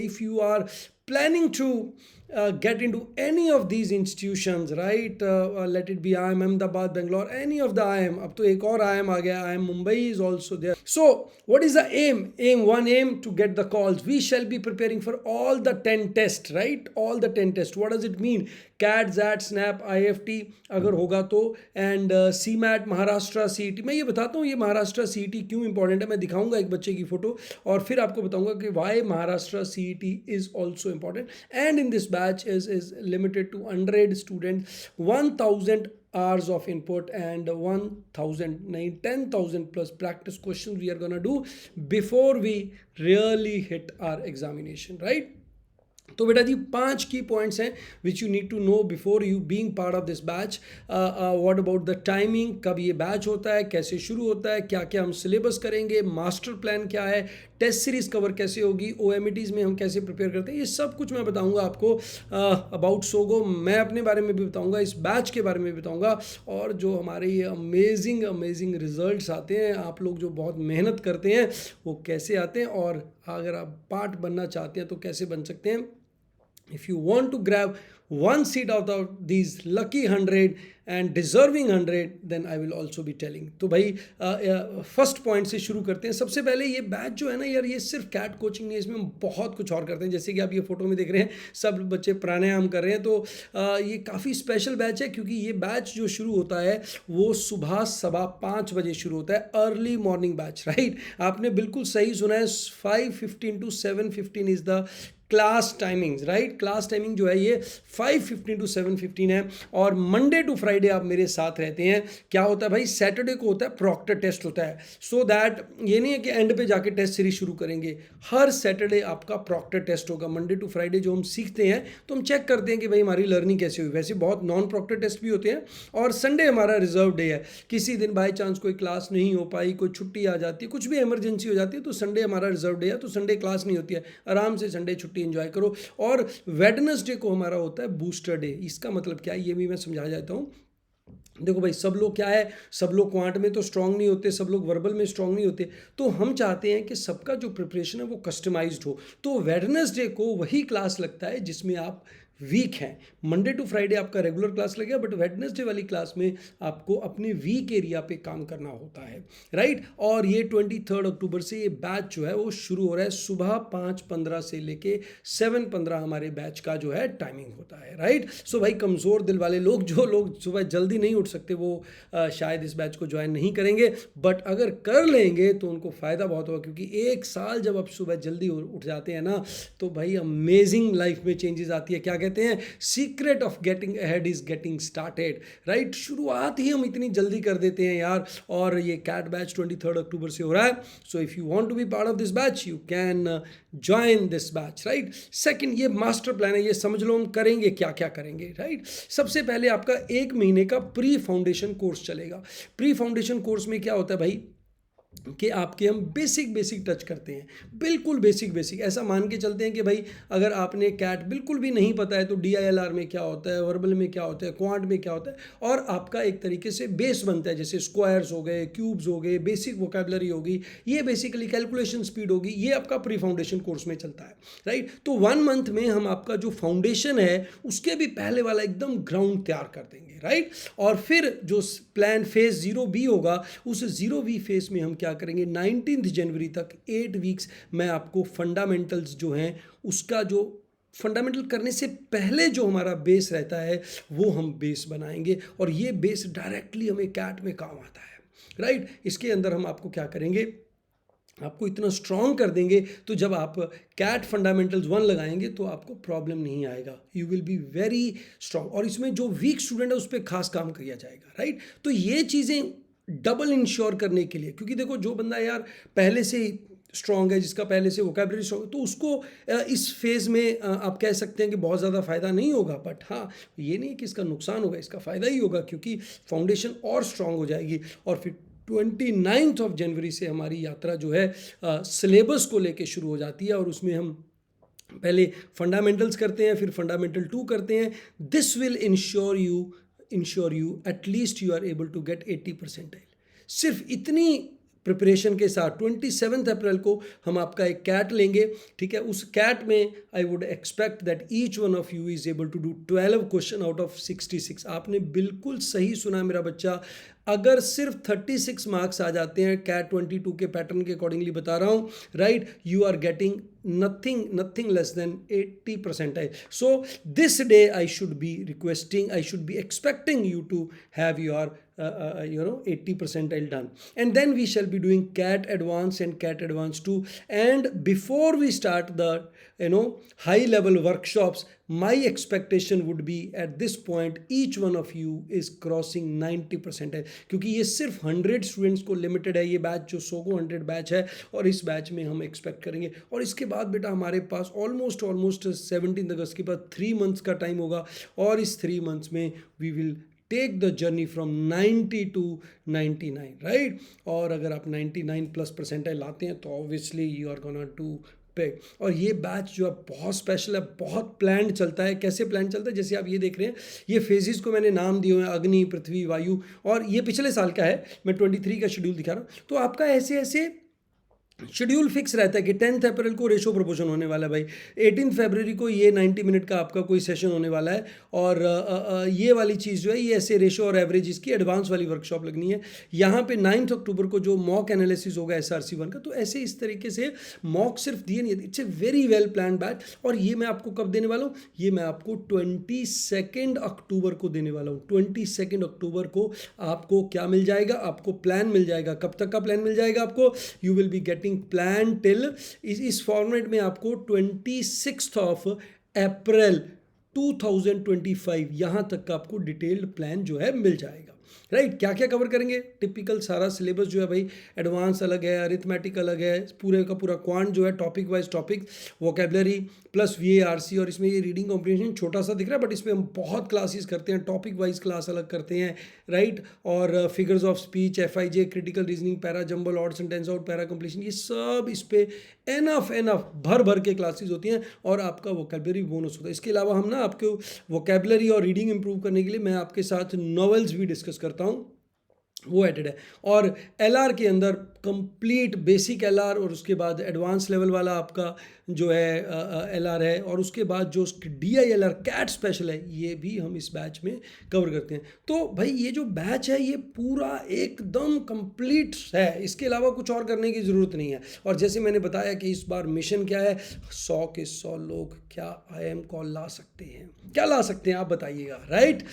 If you are planning to get into any of these institutions, right? Let it be IIM Ahmedabad, Bangalore, any of the IIM. अब तो एक और IIM आ गया, IIM Mumbai is also there. So what is the aim? One aim to get the calls. We shall be preparing for all the 10 tests, right? All the 10 tests. What does it mean? CAT, ZAT, SNAP, IFT अगर होगा तो, and CMAT, Maharashtra CET. मैं ये बताता हूँ ये Maharashtra CET क्यों important है. मैं दिखाऊंगा एक बच्चे की फोटो और फिर आपको बताऊंगा कि why Maharashtra CET is also important. And in this batch is limited to 100 students, 1000 hours of input and 10,000 plus practice questions we are gonna do before we really hit our examination, right? तो बेटा जी 5 की points हैं which you need to know before you being part of this batch. What about the timing, कब ये batch होता है, कैसे शुरू होता है, क्या क्या हम सिलेबस करेंगे, मास्टर प्लान क्या है, टेस्ट सीरीज़ कवर कैसे होगी, OMETs में हम कैसे प्रिपेयर करते हैं, ये सब कुछ मैं बताऊंगा आपको. अबाउट सोगो मैं अपने बारे में भी बताऊंगा, इस बैच के बारे में भी बताऊंगा, और जो हमारे ये अमेजिंग रिजल्ट्स आते हैं, आप लोग जो बहुत मेहनत करते हैं वो कैसे आते हैं, और अगर आप पार्ट बनना चाहते हैं तो कैसे बन सकते हैं. If you want to grab one seat out of these lucky 100 and deserving 100, then I will also be telling. तो भाई फर्स्ट पॉइंट से शुरू करते हैं. सबसे पहले ये बैच जो है ना यार, ये सिर्फ कैट कोचिंग नहीं है, इसमें हम बहुत कुछ और करते हैं. जैसे कि आप ये फोटो में देख रहे हैं सब बच्चे प्राणायाम कर रहे हैं. तो ये काफ़ी स्पेशल बैच है क्योंकि ये बैच जो शुरू होता है वो सुबह 5:15 बजे शुरू होता है. Early morning batch, right? आपने बिल्कुल सही सुना है. 5:15 to 7:15 is the class timings, right? Class timing जो है ये 5:15 to 7:15 है. और मंडे टू फ्राइडे आप मेरे साथ रहते हैं. क्या होता है भाई, सैटरडे को होता है प्रॉक्टर टेस्ट होता है. सो दैट ये नहीं है कि एंड पे जाके टेस्ट सीरीज शुरू करेंगे. हर सैटरडे आपका प्रॉक्टर टेस्ट होगा. मंडे टू फ्राइडे जो हम सीखते हैं तो हम चेक करते हैं कि भाई हमारी लर्निंग कैसे हुई. वैसे बहुत नॉन प्रॉक्टर टेस्ट भी होते हैं. और संडे हमारा रिजर्व डे है. किसी दिन बाई चांस कोई क्लास नहीं हो पाई, कोई छुट्टी आ जाती है, कुछ भी इमरजेंसी हो जाती है, तो संडे हमारा रिजर्व डे है. तो संडे क्लास नहीं होती है, आराम से संडे छुट्टी एंजॉय करो. और वेडनेसडे को हमारा होता है बूस्टर डे. इसका मतलब क्या है ये भी मैं समझा जाता हूँ. देखो भाई, सब लोग क्या है, सब लोग क्वांट में तो स्ट्रांग नहीं होते, सब लोग वर्बल में स्ट्रांग नहीं होते. तो हम चाहते हैं कि सबका जो प्रिपरेशन है वो कस्टमाइज्ड हो. तो वेडनेसडे को वही क्लास लगता है जिसमें आप वीक हैं. मंडे टू फ्राइडे आपका रेगुलर क्लास लगेगा, बट वेडनेसडे वाली क्लास में आपको अपने वीक एरिया पे काम करना होता है, राइट? और ये 23 अक्टूबर से ये बैच जो है वो शुरू हो रहा है. सुबह 5:15 से लेके 7:15 हमारे बैच का जो है टाइमिंग होता है, राइट? सो भाई कमज़ोर दिल वाले लोग, जो लोग सुबह जल्दी नहीं उठ सकते, वो शायद इस बैच को ज्वाइन नहीं करेंगे. बट अगर कर लेंगे तो उनको फ़ायदा बहुत होगा, क्योंकि 1 साल जब आप सुबह जल्दी उठ जाते हैं ना, तो भाई अमेजिंग लाइफ में चेंजेस आती है. क्या कहते हैं, secret of getting ahead is getting started, right? शुरुआत ही हम इतनी जल्दी कर देते हैं यार. और ये कैट बैच 23 अक्टूबर से हो रहा है. So if you want to be part of this batch you can join this batch, right? Second, ये मास्टर प्लान है. ये समझ लो हम करेंगे क्या क्या करेंगे, राइट? सबसे पहले आपका 1 महीने का प्री फाउंडेशन कोर्स चलेगा. प्री फाउंडेशन कोर्स में क्या होता है भाई कि आपके हम बेसिक टच करते हैं, बिल्कुल बेसिक. ऐसा मान के चलते हैं कि भाई अगर आपने कैट बिल्कुल भी नहीं पता है तो DILR में क्या होता है, वर्बल में क्या होता है, क्वांट में क्या होता है, और आपका एक तरीके से बेस बनता है. जैसे स्क्वायर्स हो गए, क्यूब्स हो गए, बेसिक वोकैबुलरी होगी, ये बेसिकली कैलकुलेशन स्पीड होगी. ये आपका प्री फाउंडेशन कोर्स में चलता है, राइट? तो 1 मंथ में हम आपका जो फाउंडेशन है उसके भी पहले वाला एकदम ग्राउंड तैयार कर देंगे, राइट? और फिर जो प्लान फेज 0B होगा, उस 0B फेज में हम क्या करेंगे, 19 जनवरी तक 8 वीक्स मैं आपको फंडामेंटल्स जो हैं उसका जो फंडामेंटल करने से पहले जो हमारा बेस रहता है वो हम बेस बनाएंगे. और ये बेस डायरेक्टली हमें कैट में काम आता है, राइट? इसके अंदर हम आपको क्या करेंगे, आपको इतना स्ट्रॉन्ग कर देंगे तो जब आप कैट फंडामेंटल्स 1 लगाएंगे तो आपको प्रॉब्लम नहीं आएगा. You will be very strong. और इसमें जो वीक स्टूडेंट है उस पर खास काम किया जाएगा, राइट? तो ये चीज़ें डबल इंश्योर करने के लिए, क्योंकि देखो जो बंदा यार पहले से ही स्ट्रॉन्ग है, जिसका पहले से वोकैबुलरी स्ट्रॉन्ग है, तो उसको इस फेज़ में आप कह सकते हैं कि बहुत ज़्यादा फ़ायदा नहीं होगा. बट हाँ, ये नहीं कि इसका नुकसान होगा, इसका फ़ायदा ही होगा, क्योंकि फाउंडेशन और स्ट्रॉन्ग हो जाएगी. और फिर 29 जनवरी से हमारी यात्रा जो है सिलेबस को लेके शुरू हो जाती है. और उसमें हम पहले फंडामेंटल्स करते हैं, फिर फंडामेंटल 2 करते हैं. This will ensure you at least you are able to get 80 percentile. सिर्फ इतनी प्रिपरेशन के साथ 27 अप्रैल को हम आपका एक कैट लेंगे, ठीक है। उस कैट में I would expect that each one of you is able to do 12 question out of 66। आपने बिल्कुल सही सुना मेरा बच्चा, अगर सिर्फ 36 मार्क्स आ जाते हैं कैट 22 के पैटर्न के अकॉर्डिंगली बता रहा हूँ, right, you are getting nothing less than 80 percentile. So this day I should be expecting you to have your 80 percentile done, and then we shall be doing cat advanced and cat advanced 2. And before we start the high level workshops, my expectation would be at this point each one of you is crossing 90 percentile, क्योंकि ये सिर्फ 100 students को limited है ये batch, जो Sogou 100 batch है, और इस बैच में हम एक्सपेक्ट करेंगे। और इसके बाद बेटा हमारे पास ऑलमोस्ट 17 अगस्त के बाद 3 मंथ्स का टाइम होगा, और इस 3 मंथ्स में we will take the journey from 90 to 99, right. और अगर आप 99 प्लस परसेंटाइल लाते हैं तो obviously you are gonna do पे। और ये बैच जो है बहुत स्पेशल है, बहुत प्लान चलता है। कैसे प्लान चलता है, जैसे आप ये देख रहे हैं, ये फेजेस को मैंने नाम दिए हुए हैं, अग्नि, पृथ्वी, वायु, और ये पिछले साल का है, मैं 23 का शेड्यूल दिखा रहा हूँ। तो आपका ऐसे ऐसे शेड्यूल फिक्स रहता है कि 10 अप्रैल को रेशो प्रोपोर्शन होने वाला है भाई, 18 फरवरी को ये 90 मिनट का आपका कोई सेशन होने वाला है, और ये वाली चीज़ जो है ये ऐसे रेशो और एवरेज इसकी एडवांस वाली वर्कशॉप लगनी है। यहाँ पे 9 अक्टूबर को जो मॉक एनालिसिस होगा SRC 1 का, तो ऐसे इस तरीके से मॉक सिर्फ दिए नहीं, it's a very well plan batch. और ये मैं आपको कब देने वाला हूँ, ये मैं आपको 22 अक्टूबर को देने वाला हूँ। 22 अक्टूबर को आपको क्या मिल जाएगा, आपको प्लान मिल जाएगा। कब तक का प्लान मिल जाएगा आपको, you will be getting plan till, इस फॉर्मेट में आपको 26 अप्रैल 2025 यहां तक का आपको डिटेल्ड प्लान जो है मिल जाएगा, राइट। क्या क्या कवर करेंगे, टिपिकल सारा सिलेबस जो है भाई, एडवांस अलग है, अरिथमेटिक अलग है, पूरे का पूरा क्वांट जो है, topic wise topic, vocabulary plus VARC, और इसमें ये रीडिंग कॉम्प्रिहेंशन छोटा सा दिख रहा है, बट इसमें हम बहुत क्लासेस करते हैं, टॉपिक वाइज क्लास अलग करते हैं, राइट। और figures of speech, FIJ, critical reasoning, para jumble, odd sentence out, para completion, ये सब इस पे एनफ भर के क्लासेस होती हैं, और आपका वोकेबलरी बोनस होता है। इसके अलावा हम ना आपको वोकेबलरी और रीडिंग इंप्रूव करने के लिए मैं आपके साथ नॉवेल्स भी डिस्कस करता हूँ, वो एडेड है। और LR के अंदर कंप्लीट बेसिक LR, और उसके बाद एडवांस लेवल वाला आपका जो है LR है, और उसके बाद जो DILR कैट स्पेशल है, ये भी हम इस बैच में कवर करते हैं। तो भाई ये जो बैच है ये पूरा एकदम कंप्लीट है, इसके अलावा कुछ और करने की ज़रूरत नहीं है। और जैसे मैंने बताया कि इस बार मिशन क्या है, 100 के 100 लोग क्या IIM कॉल ला सकते हैं, क्या ला सकते हैं आप बताइएगा, राइट।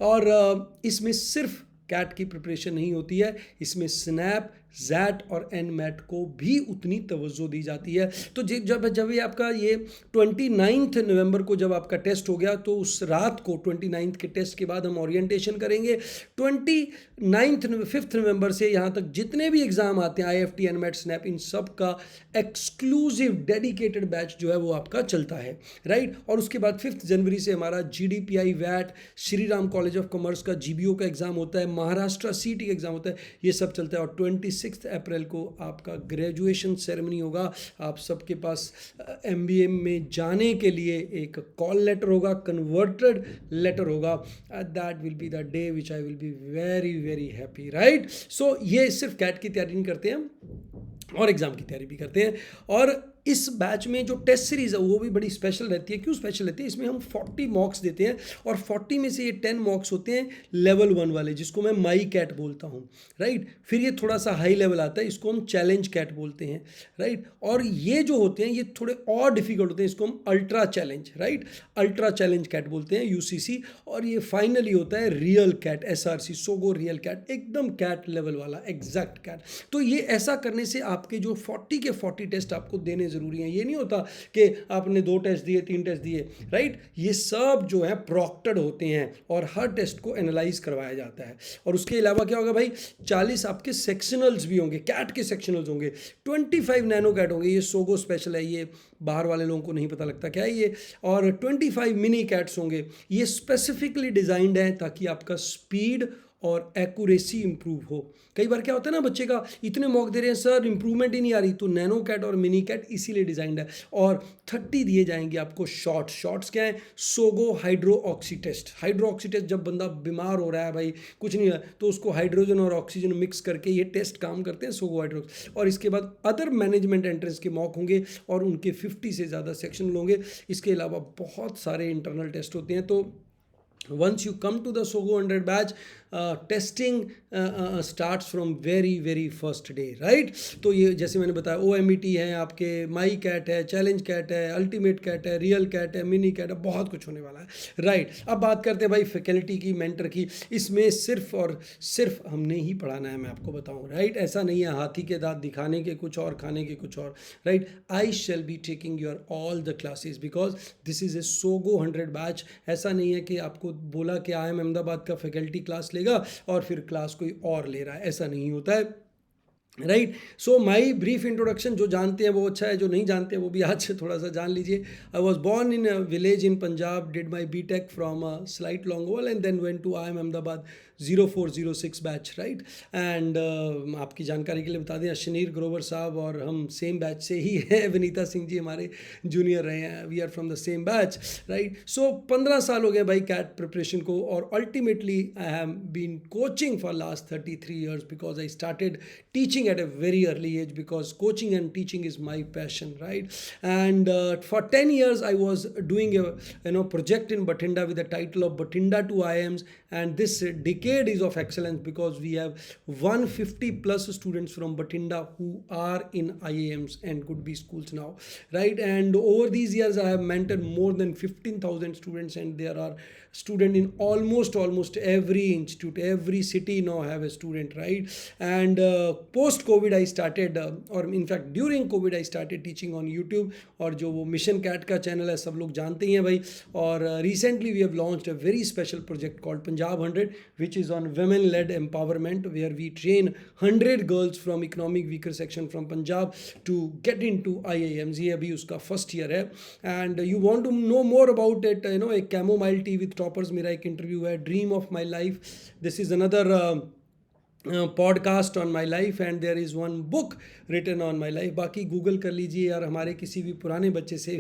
और इसमें सिर्फ कैट की प्रिपरेशन नहीं होती है, इसमें स्नैप, जैट और NMAT को भी उतनी तवज्जो दी जाती है। तो जब ये आपका ये 29 नवंबर को जब आपका टेस्ट हो गया, तो उस रात को 29 के टेस्ट के बाद हम ओरिएंटेशन करेंगे। 5 नवंबर से यहाँ तक जितने भी एग्जाम आते हैं, IFT, NMAT, स्नैप, इन सब का एक्सक्लूसिव डेडिकेटेड बैच जो है वो आपका चलता है, राइट। और उसके बाद 5 जनवरी से हमारा GDPI, wait, Shri Ram college of commerce का GBO का एग्जाम होता है, महाराष्ट्र CT का एग्जाम होता है, ये सब चलता है। और 26 अप्रैल को आपका ग्रेजुएशन सेरेमनी होगा। आप सबके पास MBA में जाने के लिए एक कॉल लेटर होगा, कन्वर्टेड लेटर होगा। That will be the day which I will be very very happy, right. So ये सिर्फ कैट की तैयारी नहीं करते हैं, और एग्जाम की तैयारी भी करते हैं। और इस बैच में जो टेस्ट सीरीज़ है वो भी बड़ी स्पेशल रहती है। क्यों स्पेशल रहती है, इसमें हम 40 मॉक्स देते हैं, और 40 में से ये 10 मॉक्स होते हैं लेवल 1 वाले, जिसको मैं माई कैट बोलता हूँ, राइट। फिर ये थोड़ा सा हाई लेवल आता है, इसको हम चैलेंज कैट बोलते हैं, राइट। और ये जो होते हैं ये थोड़े और डिफिकल्ट होते हैं, इसको हम ultra challenge, right, ultra challenge CAT बोलते हैं, UCC। और ये फाइनली होता है रियल कैट, SRC, सोगो रियल कैट, एकदम कैट लेवल वाला, एग्जैक्ट कैट। तो ये ऐसा करने से आपके जो 40 के 40 टेस्ट आपको देने ज़रूरी हैं। ये नहीं होता कि आपने 2 टेस्ट दिए, 3 टेस्ट दिए, राइट। ये सब जो है प्रॉक्टेड होते हैं, और हर टेस्ट को एनालाइज करवाया जाता है। और उसके अलावा क्या होगा भाई, 40 आपके सेक्शनल्स भी होंगे, कैट के सेक्शनल्स होंगे, 25 नैनो कैट होंगे, ये सोगो स्पेशल है, ये बाहर वाले लोगों को नहीं पता लगता क्या है ये। और 25 मिनी कैट्स होंगे, ये स्पेसिफिकली डिजाइंड है ताकि आपका स्पीड और एक्यूरेसी इंप्रूव हो। कई बार क्या होता है ना, बच्चे का इतने मॉक दे रहे हैं सर इंप्रूवमेंट ही नहीं आ रही, तो नैनो कैट और मिनी कैट इसीलिए डिजाइंड है। और 30 दिए जाएंगे आपको शॉर्ट्स क्या है, सोगो hydro oxy test. Hydro oxy test, जब बंदा बीमार हो रहा है भाई, कुछ नहीं है, तो उसको हाइड्रोजन और ऑक्सीजन मिक्स करके ये टेस्ट काम करते हैं, सोगो हाइड्रो। और इसके बाद अदर मैनेजमेंट एंट्रेंस के मॉक होंगे और उनके 50 से ज़्यादा सेक्शन होंगे। इसके अलावा बहुत सारे इंटरनल टेस्ट होते हैं। तो once you come to the SOGO 100 batch, testing starts from very first day, right? तो ये जैसे मैंने बताया OMET है, आपके माई कैट है, चैलेंज कैट है, अल्टीमेट कैट है, रियल कैट है, मिनी कैट है, बहुत कुछ होने वाला है, राइट? अब बात करते हैं भाई फैकल्टी की, मेंटर की। इसमें सिर्फ और सिर्फ हमने ही पढ़ाना है, मैं आपको बताऊं, राइट? ऐसा नहीं है हाथी के दांत दिखाने के कुछ और खाने के कुछ और, right? I shall be taking your all the classes because this is a SOGO 100 batch. ऐसा नहीं है कि आपको बोला कि IIM अहमदाबाद का फैकल्टी क्लास लेगा और फिर क्लास कोई और ले रहा है, ऐसा नहीं होता है, राइट? सो माई ब्रीफ इंट्रोडक्शन, जो जानते हैं वो अच्छा है, जो नहीं जानते हैं वो भी आज से थोड़ा सा जान लीजिए। I was born in a village in Punjab, did my BTech from a SLIET Longowal and then went to IIM Ahmedabad 0406 batch, right? And आपकी जानकारी के लिए बता दें, अशनीर ग्रोवर साहब और हम सेम बैच से ही हैं, विनीता सिंह जी हमारे जूनियर रहे हैं, we are from the same batch, right? So 15 साल हो गए भाई कैट प्रिपरेशन को, और ultimately I have been coaching for last 33 years because I started teaching at a very early age because coaching and teaching is my passion, right? And for 10 years I was doing a project in Bathinda with the title of Bathinda to IIMs, and this decade is of excellence because we have 150 plus students from Bathinda who are in IIMs and could be schools now, right? And over these years I have mentored more than 15,000 students, and there are students in almost every institute, every city now have a student, right? And post COVID I started or in fact during COVID I started teaching on YouTube, और जो वो mission cat का channel है सब लोग जानते ही हैं भाई। और recently we have launched a very special project called Punjab 100 which is on women led empowerment, where we train 100 girls from economic weaker section from Punjab to get into IIMs। ये अभी उसका फर्स्ट ईयर है, and you want to know more about it, एक chamomile tea with toppers मेरा एक interview है, dream of my life, this is another podcast on my life, and there is one book written on my life. बाकी Google कर लीजिए यार, हमारे किसी भी पुराने बच्चे से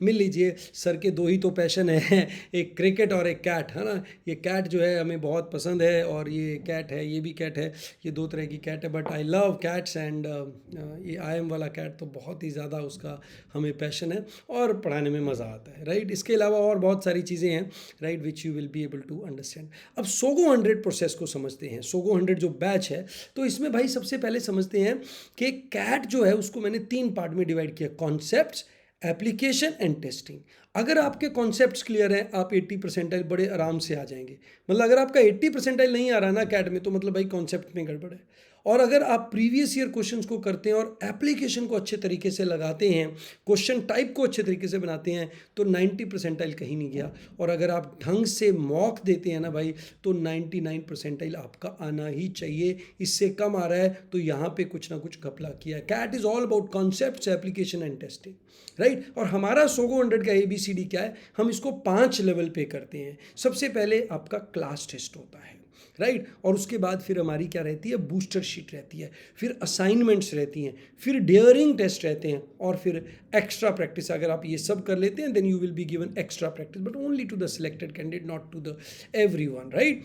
मिल लीजिए। सर के दो ही तो पैशन है, एक क्रिकेट और एक कैट, है ना? ये कैट जो है हमें बहुत पसंद है, और ये कैट है, ये भी कैट है, ये दो तरह की कैट है, but I love cats. And ये IIM वाला कैट तो बहुत ही ज़्यादा उसका हमें पैशन है और पढ़ाने में मज़ा आता है, राइट? इसके अलावा और बहुत सारी चीज़ें हैं, right, which you will be able to understand. अब SOGO 100 प्रोसेस को समझते हैं। SOGO 100 जो बैच है, तो इसमें भाई सबसे पहले समझते हैं कि कैट जो है उसको मैंने 3 पार्ट में डिवाइड किया, कॉन्सेप्ट्स, एप्लीकेशन एंड टेस्टिंग। अगर आपके कॉन्सेप्ट्स क्लियर हैं, आप 80 परसेंटाइल बड़े आराम से आ जाएंगे। मतलब अगर आपका 80 परसेंटाइल नहीं आ रहा ना कैट में, तो मतलब भाई कॉन्सेप्ट में गड़बड़ है। और अगर आप प्रीवियस ईयर क्वेश्चंस को करते हैं और एप्लीकेशन को अच्छे तरीके से लगाते हैं, क्वेश्चन टाइप को अच्छे तरीके से बनाते हैं, तो 90 परसेंटाइल कहीं नहीं गया। और अगर आप ढंग से मॉक देते हैं ना भाई, तो 99 परसेंटाइल आपका आना ही चाहिए। इससे कम आ रहा है तो यहाँ पे कुछ ना कुछ घपला किया है। CAT is all about concepts, application and testing, right? और हमारा SOGO 100 का ABCD क्या है, हम इसको 5 लेवल पे करते हैं। सबसे पहले आपका क्लास टेस्ट होता है, राइट? और उसके बाद फिर हमारी क्या रहती है, बूस्टर शीट रहती है, फिर असाइनमेंट्स रहती हैं, फिर डेयरिंग टेस्ट रहते हैं, और फिर एक्स्ट्रा प्रैक्टिस। अगर आप ये सब कर लेते हैं, then you will be given extra practice, but only to the selected candidate, not to the everyone, right?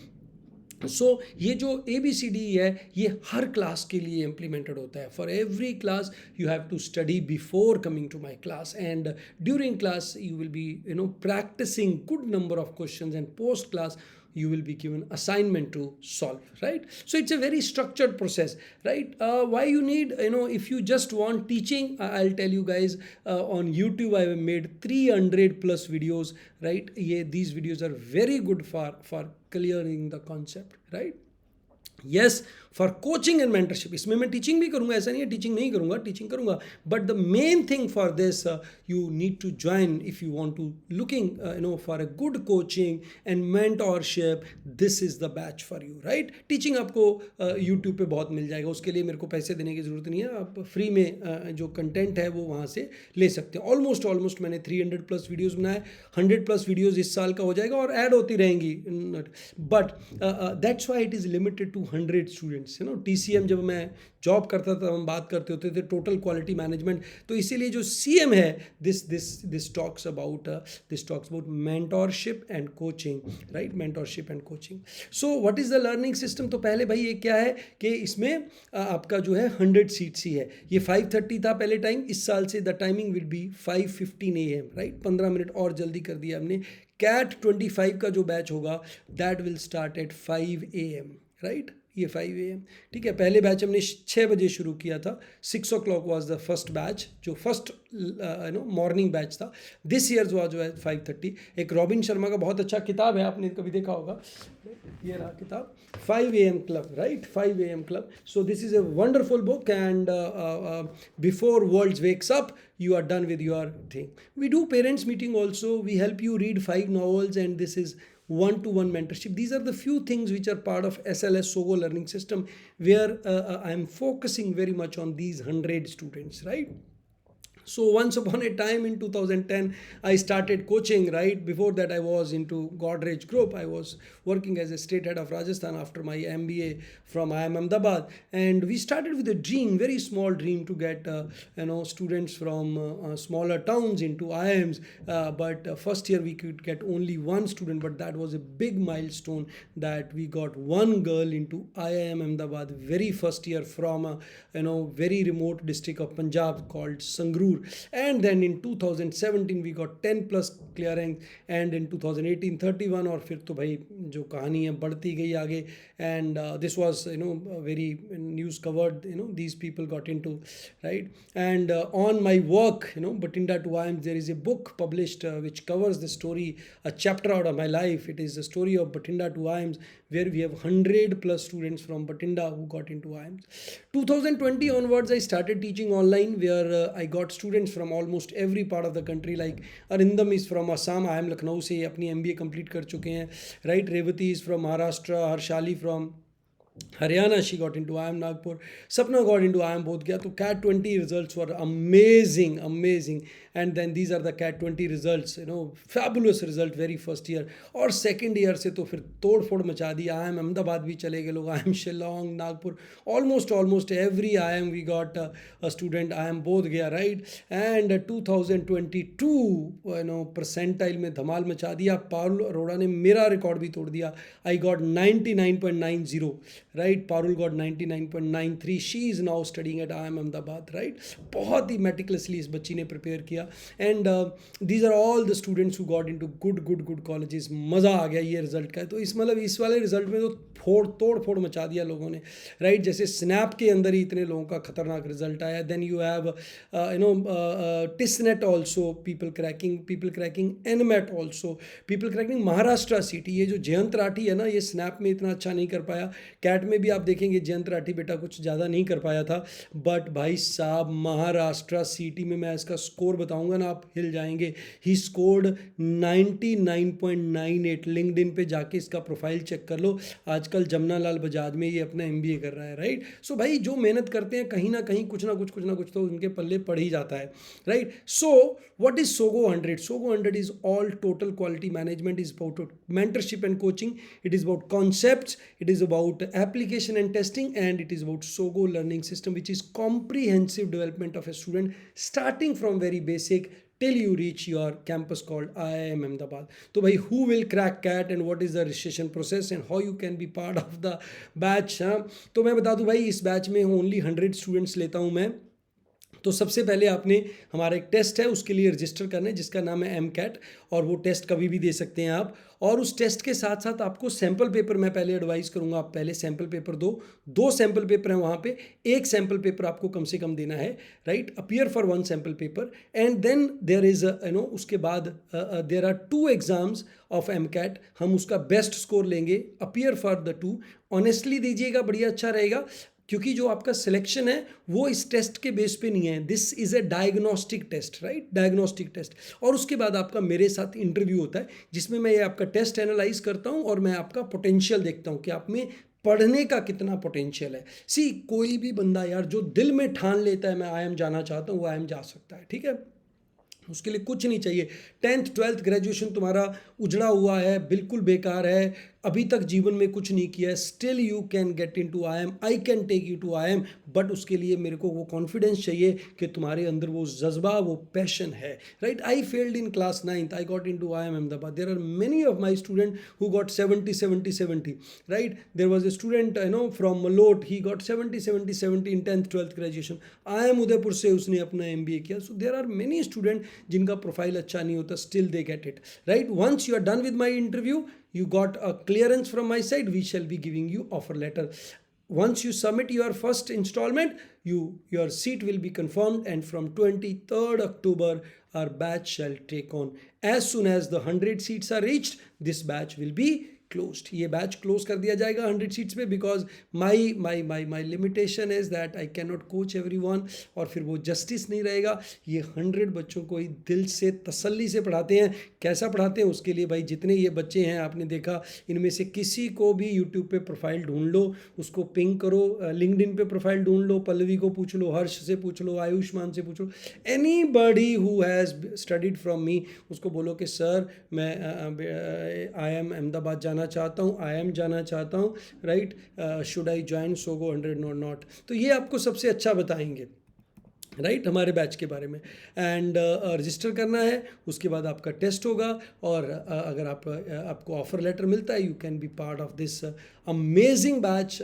So ये जो ABCD है, ये हर क्लास के लिए इम्प्लीमेंटेड होता है। For every class you have to study before coming to my class, and during class you will be practicing good number of questions, and post class you will be given assignment to solve, right? So it's a very structured process, right? Why you need, if you just want teaching, I'll tell you guys, on YouTube I have made 300 plus videos, right? These videos are very good for clearing the concept, right? Yes, for coaching and mentorship. इसमें मैं teaching भी करूँगा, ऐसा नहीं है teaching नहीं करूँगा, teaching करूँगा, but the main thing for this you need to join if you want to looking for a good coaching and mentorship. This is the batch for you, right? Teaching आपको YouTube पे बहुत मिल जाएगा, उसके लिए मेरे को पैसे देने की ज़रूरत नहीं है, आप फ्री में जो कंटेंट है वो वहाँ से ले सकते हैं. ऑलमोस्ट मैंने 300 प्लस वीडियोस बनाए, 100 प्लस वीडियोस इस साल का हो जाएगा और ऐड होती रहेंगी. But that's why it is limited to 100 students. TCM जब मैं जॉब करता था हम बात करते होते थे टोटल क्वालिटी मैनेजमेंट, तो इसीलिए जो CM है this talks about mentorship and coaching, right? Mentorship and coaching. So what is the learning system? तो पहले भाई ये क्या है कि इसमें आपका जो है 100 सीट्स ही है. ये 5:30 था पहले टाइम, इस साल से the timing will be 5:15 AM, right? 15 minute और जल्दी कर दिया हमने. CAT 25 का जो बैच होगा that will start at 5 AM, right? ये 5 AM, ठीक है. पहले बैच हमने 6 बजे शुरू किया था. 6 o'clock was the first batch, जो फर्स्ट मॉर्निंग बैच था. दिस ईयर जो है 5:30. एक रॉबिन शर्मा का बहुत अच्छा किताब है, आपने कभी देखा होगा, ये रहा किताब, 5 AM club, right? 5 AM club. So this is a wonderful book and before world wakes up you are done with your thing. We do parents meeting also. We help you read 5 novels and this is one-to-one mentorship. These are the few things which are part of SLS Sogo learning system where I am focusing very much on these 100 students, right? So once upon a time in 2010, I started coaching, right? Before that, I was into Godrej Group. I was working as a state head of Rajasthan after my MBA from IIM Ahmedabad. And we started with a dream, very small dream, to get, students from smaller towns into IIMs. But first year, we could get only one student, but that was a big milestone that we got one girl into IIM Ahmedabad, very first year from a, very remote district of Punjab called Sangrur. And then in 2017 we got 10 plus clear rank, and in 2018 31, और फिर तो भाई जो कहानी है बढ़ती गई आगे. And this was very news covered, these people got into, right? And on my work, Bathinda to IIMs, there is a book published which covers the story, a chapter out of my life. It is the story of Bathinda to IIMs, where we have 100 plus students from Bathinda who got into IIMs. 2020 onwards, I started teaching online, where I got students from almost every part of the country. Like Arindam is from Assam, I am Lucknow से अपनी MBA complete कर चुके हैं, right? Revati is from Maharashtra, Harshali from Haryana, she got into IIM Nagpur, Sapna got into IIM Bodh Gaya. तो CAT 20 results were amazing. And then these are the CAT 20 results, fabulous result very first year. और second year से तो फिर तोड़ फोड़ मचा दी. IIM Ahmedabad भी चले गए लोग, IIM Shillong, Nagpur, almost every IIM we got a student. IIM Bodh Gaya, right? And 2022 percentile में धमाल मचा दिया. पारुल अरोड़ा ने मेरा रिकॉर्ड भी तोड़ दिया. I got 99.90, right? Parul got 99.93. She is now studying at IIM Ahmedabad, right? बहुत ही meticulously इस बच्ची ने प्रिपेयर किया. And these are all the students who got into good colleges. मज़ा आ गया ये रिजल्ट का. तो इस वाले रिजल्ट में तो तोड़ फोड़ मचा दिया लोगों ने, राइट? जैसे स्नैप के अंदर ही इतने लोगों का खतरनाक रिजल्ट आया. Then you have TISSNET also, people cracking NMAT also, people cracking Maharashtra city. ये जो जयंत राठी है ना, ये स्नैप में इतना अच्छा नहीं कर पाया. कैट में भी आप देखेंगे जयंत राठी बेटा कुछ ज़्यादा नहीं कर पाया था. बट भाई साहब महाराष्ट्र सिटी में मैं इसका स्कोर बताऊंगा ना, आप हिल जाएंगे. He scored 99.98. लिंक्डइन पे जाके इसका प्रोफाइल चेक कर लो. आजकल जमुना लाल बजाज में ये अपना MBA कर रहा है, राइट? सो भाई जो मेहनत करते हैं कहीं ना कहीं कुछ ना कुछ तो उनके पल्ले पड़ ही जाता है, right? So what is Sogo 100? Sogo 100 is all total quality management, is about mentorship and coaching, it is about concepts, it is about application and testing, and it is about Sogo learning system, which is comprehensive development of a student starting from very basic till you reach your campus called IIM Ahmedabad. तो भाई who will crack CAT and what is the registration process and how you can be part of the batch? हाँ, तो मैं बता दूं भाई, इस batch में only 100 students लेता हूँ मैं. तो सबसे पहले आपने हमारा एक टेस्ट है उसके लिए रजिस्टर करना है जिसका नाम है MCAT, और वो टेस्ट कभी भी दे सकते हैं आप। और उस टेस्ट के साथ साथ आपको सैम्पल पेपर मैं पहले एडवाइस करूंगा, आप पहले सैम्पल पेपर दो सैम्पल पेपर हैं वहाँ पे, एक सैम्पल पेपर आपको कम से कम देना है, right, appear for one sample paper and then there is उसके बाद there are 2 exams of MCAT, हम उसका बेस्ट स्कोर लेंगे, अपीयर फॉर द 2, ऑनेस्टली दीजिएगा, बढ़िया अच्छा रहेगा, क्योंकि जो आपका सिलेक्शन है वो इस टेस्ट के बेस पे नहीं है, this is a diagnostic test, right, diagnostic test. और उसके बाद आपका मेरे साथ इंटरव्यू होता है जिसमें मैं ये आपका टेस्ट एनालाइज करता हूँ और मैं आपका पोटेंशियल देखता हूँ कि आप में पढ़ने का कितना पोटेंशियल है। सी कोई भी बंदा यार जो दिल में ठान लेता है मैं IIM जाना चाहता हूँ वो IIM जा सकता है, ठीक है, उसके लिए कुछ नहीं चाहिए। 10th 12th ग्रेजुएशन तुम्हारा उजड़ा हुआ है, बिल्कुल बेकार है, अभी तक जीवन में कुछ नहीं किया है, still you can get in to IIM, I can take you to IIM, but उसके लिए मेरे को वो कॉन्फिडेंस चाहिए कि तुम्हारे अंदर वो जज्बा, वो पैशन है, right. I failed in class 9th, I got in to IIM Ahmedabad, there are many of my student who got 70 70 70, right, there was a student from Malot, he got 70 70 70 in 10th 12th graduation, IIM Udaipur से उसने अपना MBA किया। So there are many student जिनका profile अच्छा नहीं होता, still they get it, right. Once you are done with my interview, you got a clearance from my side, we shall be giving you offer letter. Once you submit your first installment, your seat will be confirmed, and from 23rd October our batch shall take on. As soon as the 100 seats are reached, this batch will be closed, ये batch close कर दिया जाएगा 100 seats पे, because my limitation is that I can not coach everyone, और फिर वो justice नहीं रहेगा। ये 100 बच्चों को ही दिल से तसल्ली से पढ़ाते हैं। कैसा पढ़ाते हैं उसके लिए भाई जितने ये बच्चे हैं आपने देखा, इनमें से किसी को भी यूट्यूब पे प्रोफाइल ढूंढ लो, उसको पिंग करो, लिंक्डइन पे प्रोफाइल ढूंढ लो, पल्लवी को पूछ लो, हर्ष से पूछ लो, आयुष्मान से पूछ लो, anybody who has studied from me, उसको बोलो कि सर मैं IIM अहमदाबाद जाना चाहता हूँ, IIM जाना चाहता हूँ, right, should I join Sogou 100 और नॉट। तो ये आपको सबसे अच्छा बताएंगे, राइट, हमारे बैच के बारे में। एंड रजिस्टर करना है, उसके बाद आपका टेस्ट होगा, और अगर आपको ऑफर लेटर मिलता है, you can be part of this amazing batch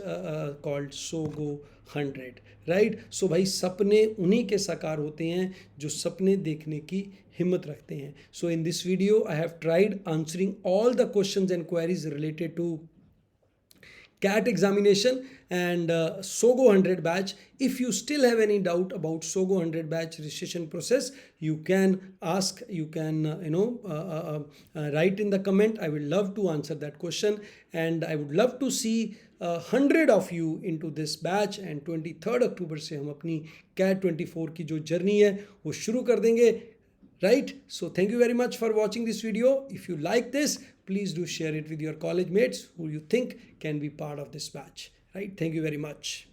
called Sogo 100, right. So भाई सपने उन्हीं के साकार होते हैं जो सपने देखने की हिम्मत रखते हैं। So in this video I have tried answering all the questions and queries related to CAT examination and SOGO 100 batch. If you still have any doubt about SOGO 100 batch registration process, you can ask, you can write in the comment. I will love to answer that question, and I would love to see 100 of you into this batch, and 23rd October से हम अपनी CAT 24 की जो journey है वो शुरू कर देंगे, right? So thank you very much for watching this video. If you like this, please do share it with your college mates who you think can be part of this batch, right? Thank you very much.